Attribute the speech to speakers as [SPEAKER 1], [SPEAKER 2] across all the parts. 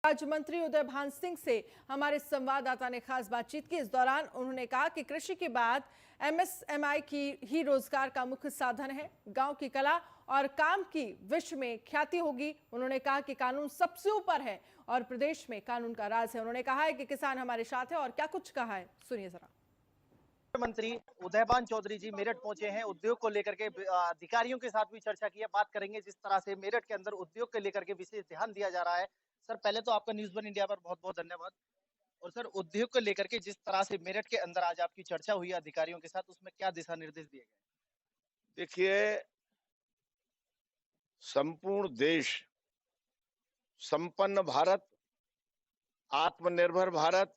[SPEAKER 1] राज्य मंत्री उदयभान सिंह से हमारे संवाददाता ने खास बातचीत की। इस दौरान उन्होंने कहा कि कृषि के बाद एमएसएमई की ही रोजगार का मुख्य साधन है। गांव की कला और काम की विश्व में ख्याति होगी। उन्होंने कहा कि कानून सबसे ऊपर है और प्रदेश में कानून का राज है। उन्होंने कहा है कि किसान हमारे साथ है। और क्या कुछ कहा है, सुनिए जरा।
[SPEAKER 2] मंत्री उदयभान चौधरी जी मेरठ पहुंचे हैं। उद्योग को लेकर के अधिकारियों के साथ भी चर्चा की है। बात करेंगे जिस तरह से मेरठ के अंदर उद्योग को लेकर के विशेष ध्यान दिया जा रहा है। सर, पहले तो आपका न्यूज़ वन इंडिया पर बहुत बहुत धन्यवाद। और सर, उद्योग को लेकर के जिस तरह से मेरठ के अंदर आज आपकी चर्चा हुई अधिकारियों के साथ, उसमें क्या दिशा निर्देश दिए गए?
[SPEAKER 3] देखिए, संपूर्ण देश, संपन्न भारत, आत्मनिर्भर भारत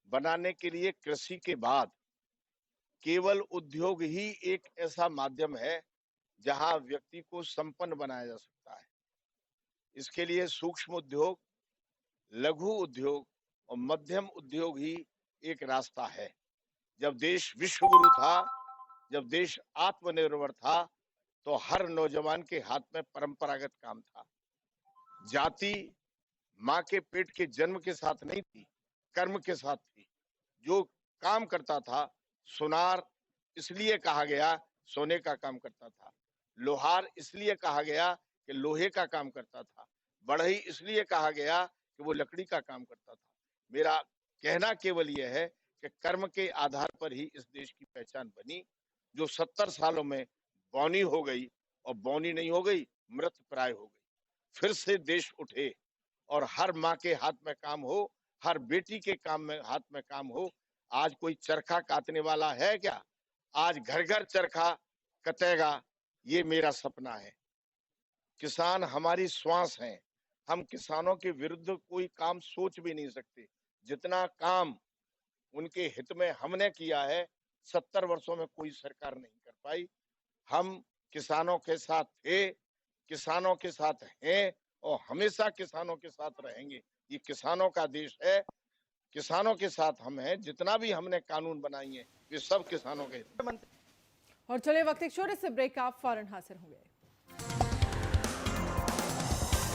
[SPEAKER 3] बनाने के लिए कृषि के बाद केवल उद्योग ही एक ऐसा माध्यम है जहां व्यक्ति को संपन्न बनाया जा सकता है। इसके लिए सूक्ष्म उद्योग, लघु उद्योग और मध्यम उद्योग ही एक रास्ता है। जब देश विश्व गुरु था, जब देश आत्मनिर्भर था, तो हर नौजवान के हाथ में परंपरागत काम था। जाति माँ के पेट के जन्म के साथ नहीं थी, कर्म के साथ थी। जो काम करता था, सुनार इसलिए कहा गया सोने का काम करता था, लोहार इसलिए कहा गया कि लोहे का काम करता था, बढ़ई इसलिए कहा गया कि वो लकड़ी का काम करता था। मेरा कहना केवल यह है कि कर्म के आधार पर ही इस देश की पहचान बनी, जो 70 सालों में बौनी हो गई, और बौनी नहीं हो गई, मृत प्राय हो गई। फिर से देश उठे और हर माँ के हाथ में काम हो, हर बेटी के काम में हाथ में काम हो। आज कोई चरखा काटने वाला है क्या? आज घर घर चरखा कतेगा, ये मेरा सपना है। किसान हमारी श्वास हैं। हम किसानों के विरुद्ध कोई काम सोच भी नहीं सकते। जितना काम उनके हित में हमने किया है, 70 वर्षों में कोई सरकार नहीं कर पाई। हम किसानों के साथ थे, किसानों के साथ हैं और हमेशा किसानों के साथ रहेंगे। ये किसानों का देश है, किसानों के साथ हम हैं। जितना भी हमने कानून बनाई है, वे सब किसानों के हित में।
[SPEAKER 1] और चलिए, वक्त एक छोटे से ब्रेक का फौरन हासिल होंगे।